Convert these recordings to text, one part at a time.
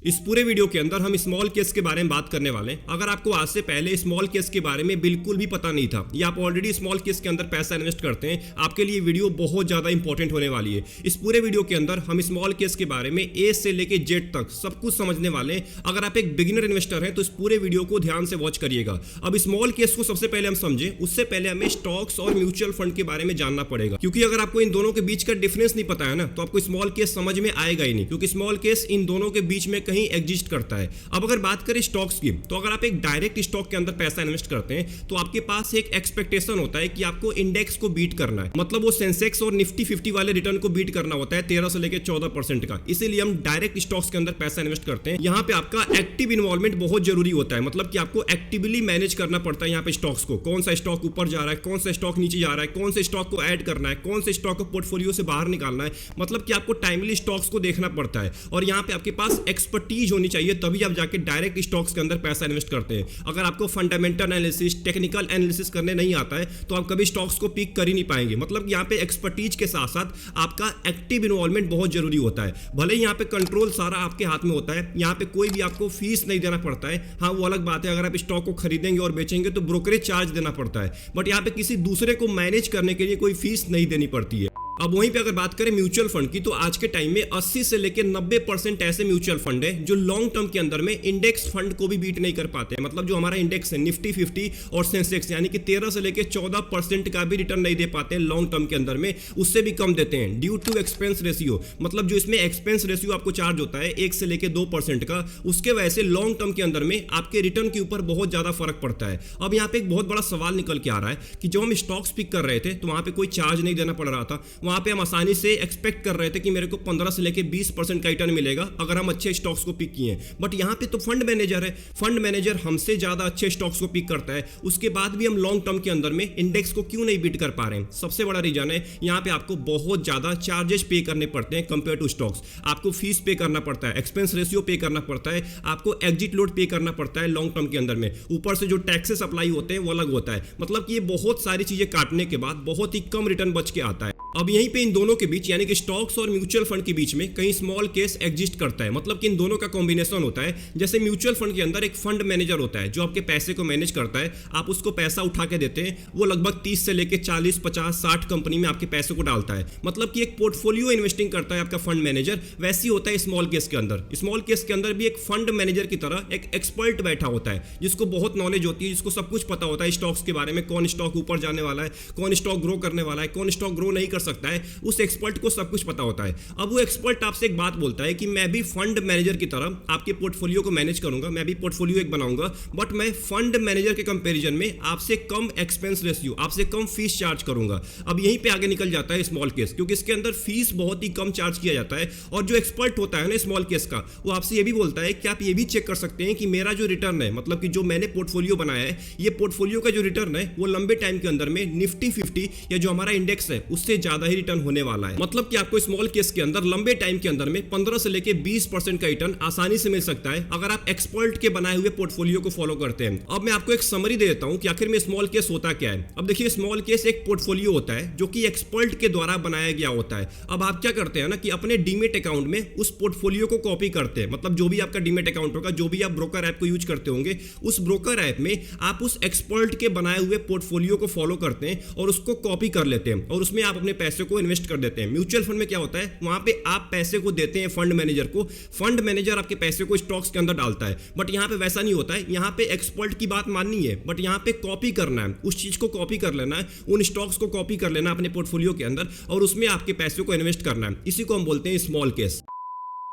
इस पूरे वीडियो के अंदर हम स्मॉल केस के बारे में बात करने वाले हैं। अगर आपको आज से पहले स्मॉल केस के बारे में बिल्कुल भी पता नहीं था या आप ऑलरेडी स्मॉल केस के अंदर पैसा इन्वेस्ट करते हैं, आपके लिए वीडियो बहुत ज्यादा इंपॉर्टेंट होने वाली है। इस पूरे वीडियो के अंदर हम स्मॉल केस के बारे में ए से लेके जेड तक सब कुछ समझने वाले हैं। अगर आप एक बिगिनर इन्वेस्टर हैं तो इस पूरे वीडियो को ध्यान से वॉच करिएगा। अब स्मॉल केस को सबसे पहले हम समझे, उससे पहले हमें स्टॉक्स और म्यूचुअल फंड के बारे में जानना पड़ेगा, क्योंकि अगर आपको इन दोनों के बीच का डिफरेंस नहीं पता है ना, तो आपको स्मॉल केस समझ में आएगा ही नहीं, क्योंकि स्मॉल केस इन दोनों के बीच में कहीं एग्जिस्ट करता है। अब अगर बात करें स्टॉक्स की, तो अगर आप एक डायरेक्ट स्टॉक के अंदर पैसा इन्वेस्ट करते हैं तो आपके पास एक एक्सपेक्टेशन होता है कि आपको इंडेक्स को बीट करना है, मतलब वो सेंसेक्स और निफ्टी 50 वाले रिटर्न को बीट करना होता है 13 से लेकर 14% का। इसीलिए हम डायरेक्ट स्टॉक्स के अंदर पैसा इन्वेस्ट करते हैं। यहाँ पे आपका एक्टिव इन्वॉल्वमेंट बहुत जरूरी होता है, मतलब कि आपको एक्टिवली मैनेज करना पड़ता है यहाँ पे स्टॉक्स को। कौन सा स्टॉक ऊपर जा रहा है, कौन सा स्टॉक नीचे जा रहा है, कौन से स्टॉक को ऐड करना है, कौन से स्टॉक को पोर्टफोलियो से बाहर निकालना है, मतलब कि आपको टाइमली स्टॉक्स को देखना पड़ता है। और यहाँ पे आपके पास एक्सपर्टीज होनी चाहिए, तभी आप जाके डायरेक्ट स्टॉक्स के अंदर पैसा इन्वेस्ट करते हैं। अगर आपको फंडामेंटल एनालिसिस, टेक्निकल एनालिसिस करने नहीं आता है तो आप कभी स्टॉक्स को पिक कर ही नहीं पाएंगे। मतलब यहाँ पे एक्सपर्टीज के साथ साथ आपका एक्टिव इन्वॉल्वमेंट बहुत जरूरी होता है। भले ही यहाँ पे कंट्रोल सारा आपके हाथ में होता है, यहाँ पे कोई भी आपको फीस नहीं देना पड़ता है। हाँ, वो अलग बात है, अगर आप स्टॉक को खरीदेंगे और बेचेंगे तो ब्रोकरेज चार्ज देना पड़ता है, बट यहाँ पे किसी दूसरे को मैनेज करने के लिए कोई फीस नहीं देनी पड़ती है। अब वहीं पे अगर बात करें म्यूचुअल फंड की, तो आज के टाइम में 80 से लेकर 90% ऐसे म्यूचुअल फंड है जो लॉन्ग टर्म के अंदर में इंडेक्स फंड को भी बीट नहीं कर पाते। मतलब जो हमारा इंडेक्स है निफ्टी 50 और सेंसेक्स, यानी कि 13 से लेकर 14% का भी रिटर्न नहीं दे पाते हैं लॉन्ग टर्म के अंदर में, उससे भी कम देते हैं ड्यू टू एक्सपेंस रेशियो। मतलब जो इसमें एक्सपेंस रेशियो आपको चार्ज होता है 1 से लेकर 2% का, उसके वजह से लॉन्ग टर्म के अंदर में आपके रिटर्न के ऊपर बहुत ज्यादा फर्क पड़ता है। अब यहाँ पे एक बहुत बड़ा सवाल निकल के आ रहा है कि जब हम स्टॉक्स पिक कर रहे थे तो वहां पे कोई चार्ज नहीं देना पड़ रहा था, वहां पे हम आसानी से एक्सपेक्ट कर रहे थे कि मेरे को 15 से लेके 20% का रिटर्न मिलेगा अगर हम अच्छे स्टॉक्स को पिक किए। बट यहाँ पे तो फंड मैनेजर है, फंड मैनेजर हमसे ज्यादा अच्छे स्टॉक्स को पिक करता है, उसके बाद भी हम लॉन्ग टर्म के अंदर में इंडेक्स को क्यों नहीं बीट कर पा रहे हैं? सबसे बड़ा रीजन है यहाँ पे आपको बहुत ज्यादा चार्जेस पे करने पड़ते हैं कंपेयर टू स्टॉक्स। आपको फीस पे करना पड़ता है, एक्सपेंस रेशियो पे करना पड़ता है, आपको एग्जिट लोड पे करना पड़ता है लॉन्ग टर्म के अंदर में, ऊपर से जो टैक्सेस अप्लाई होते हैं वो अलग होता है। मतलब कि ये बहुत सारी चीजें काटने के बाद बहुत ही कम रिटर्न बच के आता है। अब यहीं पे इन दोनों के बीच, यानी कि स्टॉक्स और म्यूचुअल फंड के बीच में कहीं स्मॉल केस एग्जिस्ट करता है। मतलब कि इन दोनों का कॉम्बिनेशन होता है। जैसे म्यूचुअल फंड के अंदर एक फंड मैनेजर होता है जो आपके पैसे को मैनेज करता है, आप उसको पैसा उठा के देते हैं, वो लगभग 30 से लेकर 40, 50, 60 कंपनी में आपके पैसे को डालता है। मतलब कि एक पोर्टफोलियो इन्वेस्टिंग करता है आपका फंड मैनेजर। वैसी होता है स्मॉल केस के अंदर। स्मॉल केस के अंदर भी एक फंड मैनेजर की तरह एक एक्सपर्ट बैठा होता है जिसको बहुत नॉलेज होती है, जिसको सब कुछ पता होता है स्टॉक्स के बारे में, कौन स्टॉक ऊपर जाने वाला है, कौन स्टॉक ग्रो करने वाला है, कौन स्टॉक ग्रो नहीं कर सकता है। उस एक्सपर्ट को सब कुछ पता होता है। अब वो एक्सपर्ट आपसे एक बात बोलता है कि मैं भी फंड मैनेजर की तरह आपके पोर्टफोलियो को मैनेज करूंगा, मैं भी पोर्टफोलियो एक बनाऊंगा, बट मैं फंड मैनेजर के कंपैरिजन में आपसे कम एक्सपेंस रेशियो, आपसे कम फीस चार्ज करूंगा। अब यहीं पे आगे निकल जाता है स्मॉल केस, क्योंकि इसके अंदर फीस बहुत ही कम चार्ज किया जाता है। और जो एक्सपर्ट होता है ना स्मॉल केस का, वो आपसे ये भी बोलता है कि आप ये भी चेक कर सकते हैं कि मेरा जो रिटर्न है, मतलब कि जो मैंने पोर्टफोलियो बनाया है, ये पोर्टफोलियो का जो रिटर्न है वो लंबे टाइम के अंदर में निफ्टी 50 या जो हमारा इंडेक्स है उससे ज्यादा ही रिटर्न होने वाला है। मतलब कि आपको स्मॉल केस के अंदर लंबे टाइम के अंदर में 15 से लेके 20% का रिटर्न आसानी से मिल सकता है अगर आप एक्सपर्ट के बनाए हुए पोर्टफोलियो को फॉलो करते हैं। अब मैं आपको एक समरी दे देता हूं कि आखिर में स्मॉल केस होता क्या है। अब देखिए, स्मॉल केस एक पोर्टफोलियो होता है जो कि एक्सपर्ट के द्वारा बनाया गया होता है। अब आप क्या करते हैं ना कि अपने डीमेट अकाउंट में उस पोर्टफोलियो को कॉपी करते हैं। मतलब जो भी आपका डीमेट अकाउंट होगा, जो भी आप ब्रोकर ऐप को यूज करते होंगे, उस ब्रोकर ऐप में आप उस एक्सपर्ट के बनाए हुए पोर्टफोलियो को फॉलो करते हैं और उसको कॉपी कर लेते हैं और उसमें आप अपने पैसे को इन्वेस्ट कर देते हैं। म्यूचुअल फंड में क्या होता है, वहां पे आप पैसे को देते हैं फंड मैनेजर को, फंड मैनेजर आपके पैसे को स्टॉक्स के अंदर डालता है। बट यहां पे वैसा नहीं होता है, यहां पे एक्सपर्ट की बात माननी है, बट यहां पे कॉपी करना है, उस चीज को कॉपी कर लेना है, उन स्टॉक्स को कॉपी कर लेना अपने पोर्टफोलियो के अंदर और उसमें आपके पैसे को इन्वेस्ट करना है। इसी को हम बोलते हैं स्मॉल केस।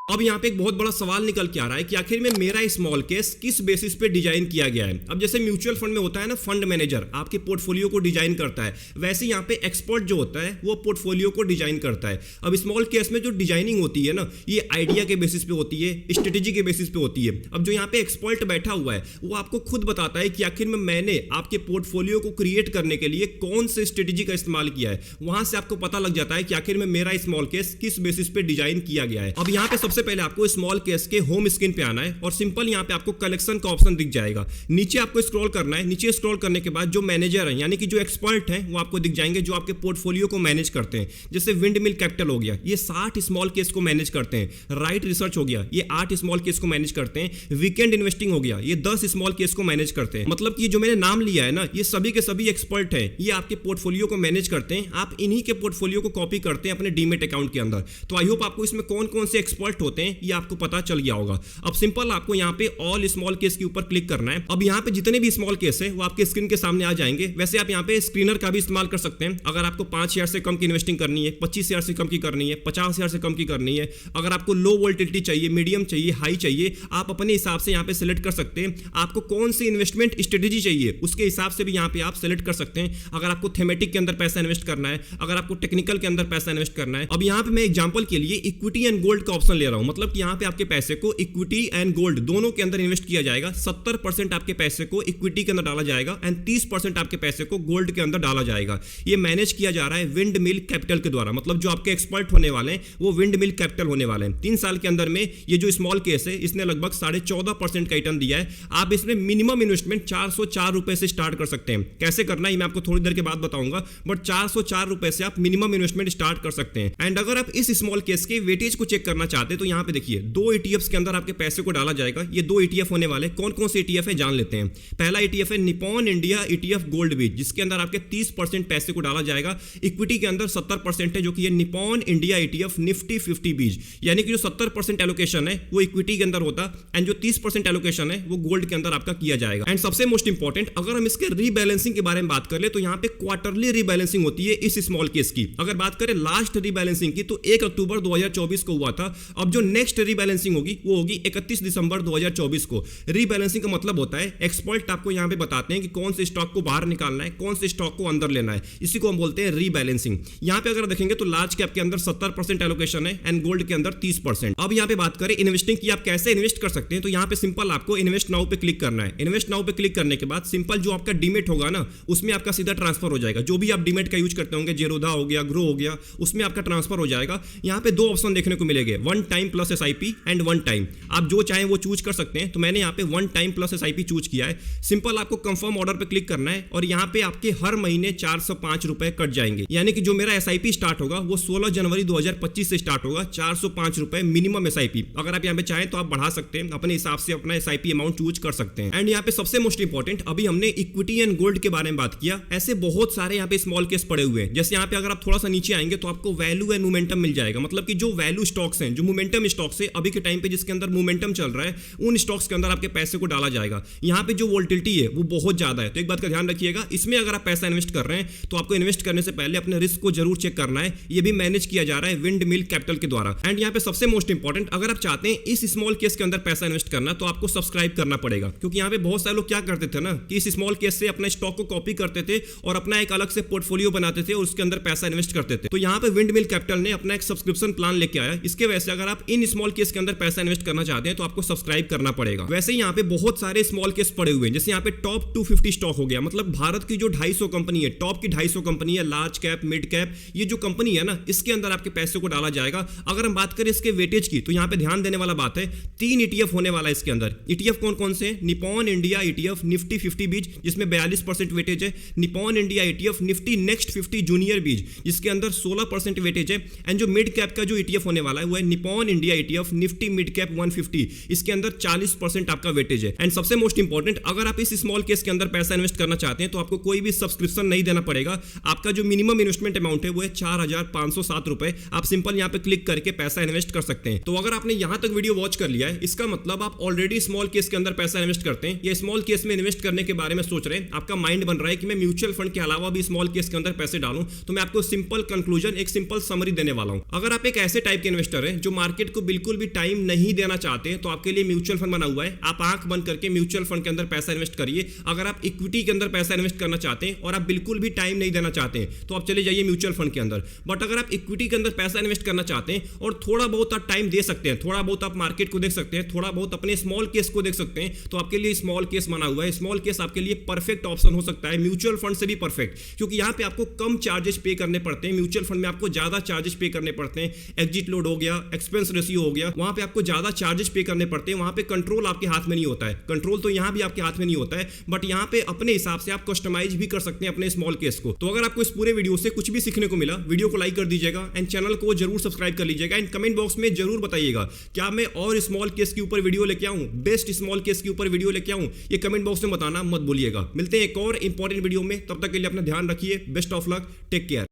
अब यहाँ पे एक बहुत बड़ा सवाल निकल के आ रहा है कि आखिर में मेरा स्मॉल केस किस बेसिस पे डिजाइन किया गया है। अब जैसे म्यूचुअल फंड में होता है ना, फंड मैनेजर आपके पोर्टफोलियो को डिजाइन करता है, वैसे यहाँ पे एक्सपर्ट जो होता है वो पोर्टफोलियो को डिजाइन करता है। अब स्मॉल केस में जो डिजाइनिंग होती है ना, ये आइडिया के बेसिस पे होती है, स्ट्रेटेजी के बेसिस पे होती है। अब जो यहाँ पे एक्सपर्ट बैठा हुआ है वो आपको खुद बताता है कि आखिर में मैंने आपके पोर्टफोलियो को क्रिएट करने के लिए कौन से स्ट्रेटेजी का इस्तेमाल किया है। वहां से आपको पता लग जाता है कि आखिर में मेरा स्मॉल केस किस बेसिस पे डिजाइन किया गया है। अब यहाँ पे सबसे सबसे पहले आपको स्मॉल केस के होम स्क्रीन पे आना है और सिंपल यहाँ पे आपको कलेक्शन का ऑप्शन दिख जाएगा। नीचे आपको स्क्रॉल करना है, नीचे स्क्रॉल करने के बाद जो मैनेजर है यानी कि जो एक्सपर्ट हैं वो आपको दिख जाएंगे, जो आपके पोर्टफोलियो को मैनेज करते हैं। जैसे विंडमिल कैपिटल हो गया, ये 60 स्मॉल केस को मैनेज करते हैं। राइट रिसर्च हो गया, ये 8 स्मॉल केस को मैनेज करते हैं। वीकेंड इन्वेस्टिंग हो गया, ये 10 स्मॉल केस को मैनेज करते हैं। मतलब कि जो मैंने नाम लिया है ना, ये सभी के सभी एक्सपर्ट हैं, ये आपके पोर्टफोलियो को मैनेज करते हैं। आप इन्हीं के पोर्टफोलियो को कॉपी करते हैं अपने डीमेट अकाउंट के अंदर। तो आई होप आपको इसमें कौन कौन से एक्सपर्ट होते हैं ये आपको पता चल गया होगा। अब सिंपल आपको यहाँ पे ऑल स्मॉल केस के ऊपर क्लिक करना है। अब यहाँ पे जितने भी स्मॉल केस है वो आपके स्क्रीन के सामने आ जाएंगे। वैसे आप यहाँ पे स्क्रीनर का भी इस्तेमाल कर सकते हैं। अगर आपको 5 शेयर से कम की इन्वेस्टिंग करनी है, 25 शेयर से कम की करनी है, 50 शेयर से कम की करनी है, अगर आपको लो वोलेटिलिटी चाहिए, मीडियम चाहिए, हाई चाहिए, आप अपने हिसाब से यहाँ पे सिलेक्ट कर सकते हैं। आपको कौन सी इन्वेस्टमेंट स्ट्रेटेजी चाहिए उसके हिसाब से भी यहाँ पे आप सिलेक्ट कर सकते हैं। अगर आपको थेमेटिक के अंदर पैसा इन्वेस्ट करना है, अगर आपको टेक्निकल के अंदर पैसा इन्वेस्ट करना है। अब यहाँ पे मैं एग्जांपल के लिए इक्विटी एंड गोल्ड का ऑप्शन ले रहा हूं। मतलब कि यहाँ पे आपके पैसे को इक्विटी एंड गोल्ड दोनों के अंदर इन्वेस्ट किया जाएगा। 70% आपके पैसे को इक्विटी के अंदर डाला जाएगा एंड 30% आपके पैसे को गोल्ड के अंदर डाला जाएगा। ये मैनेज किया जा रहा है विंड मिल कैपिटल के द्वारा। मतलब जो आपके एक्सपर्ट होने वाले हैं वो विंड मिल कैपिटल होने वाले हैं। 3 साल के अंदर में ये जो स्मॉल केस है इसने लगभग 14.5% का रिटर्न दिया है। आप इसमें मिनिमम इन्वेस्टमेंट 404 रुपए से स्टार्ट कर सकते हैं। कैसे करना है मैं आपको थोड़ी देर के बाद बताऊंगा, बट 404 रुपए से आप मिनिमम इन्वेस्टमेंट स्टार्ट कर सकते हैं। एंड अगर आप इस स्मॉल केस के वेटेज को चेक करना चाहते हैं तो यहाँ पे देखिए 2 ETFs के अंदर आपके पैसे को डाला जाएगा। ये 2 ETF होने वाले, कौन कौन से ETF है जान लेते हैं। पहला ETF है निपॉन इंडिया ETF गोल्ड बीज, जिसके अंदर आपके 30% पैसे को डाला जाएगा। इक्विटी के अंदर 70% है, जो कि ये निपॉन इंडिया ETF निफ्टी 50 बीज, यानी कि जो 70% एलोकेशन है वो इक्विटी के अंदर होता एंड जो 30% एलोकेशन है वो गोल्ड के अंदर आपका किया जाएगा। एंड सबसे मोस्ट इंपॉर्टेंट, अगर हम इसके रीबैलेंसिंग के बारे में बात कर ले तो यहाँ पे क्वार्टरली रीबैलेंसिंग होती है इस स्मॉल केस की। अगर बात करें लास्ट रीबैलेंसिंग की तो 1 अक्टूबर 2024 को हुआ था। अब जो नेक्स्ट रीबैलेंसिंग होगी वो होगी 31 दिसंबर 2024 को। रीबैलेंसिंग का मतलब होता है एक्सपर्ट आपको यहाँ पे बताते हैं कि कौन से स्टॉक को बाहर निकालना है, कौन से स्टॉक को अंदर लेना है। इसी को हम बोलते हैं रीबैलेंसिंग। यहाँ पे अगर देखेंगे तो लार्ज कैप के अंदर 70% एलोकेशन है एंड गोल्ड के अंदर 30%। अब यहाँ पे बात करें इन्वेस्टिंग की, आप कैसे इन्वेस्ट कर सकते हैं, तो यहाँ पे सिंपल आपको इन्वेस्ट नाउ पे क्लिक करना है। इन्वेस्ट नाउ पे क्लिक करने के बाद सिंपल जो आपका डीमेट होगा ना उसमें आपका सीधा ट्रांसफर हो जाएगा। जो भी आप डीमेट का यूज करते होंगे, जेरोधा हो गया, ग्रो हो गया, उसमें आपका ट्रांसफर हो जाएगा। यहाँ पे 2 ऑप्शन देखने को मिलेंगे, 1 time plus SIP and 1 time. आप जो चाहें वो चूज कर सकते हैं। तो मैंने यहाँ पे 1 टाइम प्लस SIP चूज किया है। सिंपल आपको कंफर्म ऑर्डर पे क्लिक करना है और यहाँ पे आपके हर महीने 405 रुपए कट जाएंगे। यानी कि जो मेरा SIP स्टार्ट होगा वो 16 जनवरी 2025 से स्टार्ट होगा। 405 रुपए मिनिमम SIP। अगर आप यहाँ पे चाहें तो आप बढ़ा सकते हैं, अपने हिसाब से अपना SIP अमाउंट चूज कर सकते हैं। एंड यहाँ पे सबसे मोस्ट इंपॉर्टेंट, अभी हमने इक्विटी एंड गोल्ड के बारे में बात किया, ऐसे बहुत सारे यहाँ पे स्मॉल केस पड़े हुए हैं। जैसे यहाँ पे अगर आप थोड़ा सा नीचे आएंगे तो आपको वैल्यू एंड मोमेंटम मिल जाएगा। मतलब कि जो वैल्यू स्टॉक्स हैं, जो मोमेंटम स्टॉक्स है अभी के टाइम पे जिसके अंदर मोमेंटम चल रहा है, उन स्टॉक्स के अंदर आपके पैसे को डाला जाएगा। यहाँ पे जो वोलेटिलिटी है वो बहुत ज्यादा है। तो एक बात का ध्यान रखिएगा, इसमें अगर आप पैसा इन्वेस्ट कर रहे हैं तो आपको इन्वेस्ट करने से पहले अपने रिस्क को जरूर चेक करना है। ये भी मैनेज किया जा रहा है विंड मिल कैपिटल के द्वारा। एंड यहाँ पे सबसे मोस्ट इंपॉर्टेंट, अगर आप चाहते हैं इस स्मॉल केस के अंदर पैसा इन्वेस्ट करना तो आपको सब्सक्राइब करना पड़ेगा। क्योंकि यहाँ पे बहुत सारे लोग क्या करते थे ना कि इस स्मॉल केस से अपने स्टॉक को कॉपी करते थे और अपना एक अलग से पोर्टफोलियो बनाते थे और उसके अंदर पैसा इन्वेस्ट करते थे। तो यहाँ पे विंड मिल कैपिटल ने अपना एक सब्सक्रिप्शन प्लान लेके आया। इसके वजह से अगर आप इन स्मॉल केस के अंदर पैसा इन्वेस्ट करना चाहते हैं तो आपको सब्सक्राइब करना पड़ेगा। वैसे ही यहाँ पे बहुत सारे स्मॉल केस पड़े हुए हैं। जैसे यहाँ पे टॉप 250 स्टॉक हो गया, मतलब भारत की जो 250 कंपनी है, टॉप की 250 कंपनी है, लार्ज कैप, मिड कैप, ये जो कंपनी है ना इसके अंदर आपके पैसे को डाला जाएगा। अगर हम बात करें इसके वेटेज की तो यहाँ पे ध्यान देने वाला बात है, 3 ETF होने वाला है इसके अंदर। ETF कौन कौन से? निपॉन इंडिया ETF निफ्टी 50 बीज जिसमें 42% वेटेज है, Nippon India ETF Nifty next 50 junior बीज जिसके अंदर 16% वेटेज है। एंड जो मिड कैप का जो ETF होने वाला है वो है Nippon India ETF Nifty mid cap 150, इसके अंदर 40% आपका वेटेज है। एंड सबसे मोस्ट इंपॉर्टेंट, अगर आप इस स्मॉल केस के अंदर पैसा इन्वेस्ट करना चाहते हैं तो आपको कोई भी सब्सक्रिप्शन नहीं देना पड़ेगा। आपका जो मिनिमम इन्वेस्टमेंट अमाउंट है वो है 4507 रुपए। आप सिंपल यहाँ पे क्लिक करके पैसा इन्वेस्ट कर सकते हैं। तो अगर आपने यहाँ तक वीडियो वॉच कर लिया है, इसका मतलब आप ऑलरेडी स्मॉल केस के अंदर पैसा इन्वेस्ट करते हैं या स्मॉल केस में इन्वेस्ट करने के बारे में सोच रहे हैं। आपका माइंड बन रहा है कि मैं म्यूचुअल फंड के अलावा भी स्मॉल केस के अंदर पैसे डालूं। तो मैं आपको सिंपल कंक्लूजन, एक सिंपल समरी देने वाला हूं। अगर आप एक ऐसे टाइप के इन्वेस्टर हैं जो मार्केट को बिल्कुल भी टाइम नहीं देना चाहते हैं तो आपके लिए म्यूचुअल फंड बना हुआ है। आप आंख बंद करके म्यूचुअल फंड के अंदर पैसा इन्वेस्ट करिए। अगर आप इक्विटी के अंदर पैसा इन्वेस्ट करना चाहते हैं और आप बिल्कुल भी टाइम नहीं देना चाहते हैं तो आप चले जाइए म्यूचुअल फंड के अंदर। बट अगर आप इक्विटी के अंदर पैसा इन्वेस्ट करना चाहते हैं और थोड़ा बहुत आप टाइम दे सकते हैं, थोड़ा बहुत आप मार्केट को देख सकते हैं, थोड़ा बहुत अपने स्मॉल केस को देख सकते हैं, तो आपके लिए स्मॉल केस बना हुआ है। स्मॉल केस आपके लिए परफेक्ट ऑप्शन हो सकता है, म्यूचुअल फंड से भी परफेक्ट, क्योंकि यहाँ पे आपको कम चार्जेस पे करने पड़ते हैं। म्यूचुअल फंड में आपको ज्यादा चार्जेस पे करने पड़ते हैं। एग्जिट लोड हो गया, एक्सपेंस एक्सपेंस रेशियो हो गया, वहां पे आपको ज्यादा चार्जेस पे करने पड़ते हैं, वहां पे कंट्रोल आपके हाथ में नहीं होता है। कंट्रोल तो यहां भी आपके हाथ में नहीं होता है, बट यहां पे अपने हिसाब से आप कस्टमाइज भी कर सकते हैं अपने स्मॉल केस को। तो अगर आपको इस पूरे वीडियो से कुछ भी सीखने को मिला, वीडियो को लाइक कर दीजिएगा एंड चैनल को जरूर सब्सक्राइब कर लीजिएगा एंड कमेंट बॉक्स में जरूर बताइएगा क्या मैं और स्मॉल केस के ऊपर वीडियो लेके आऊं, बेस्ट स्मॉल केस के ऊपर वीडियो लेके आऊं, ये कमेंट बॉक्स में बताना मत भूलिएगा। मिलते हैं एक और इंपॉर्टेंट वीडियो में, तब तक के लिए अपना ध्यान रखिए। Best of luck, take care.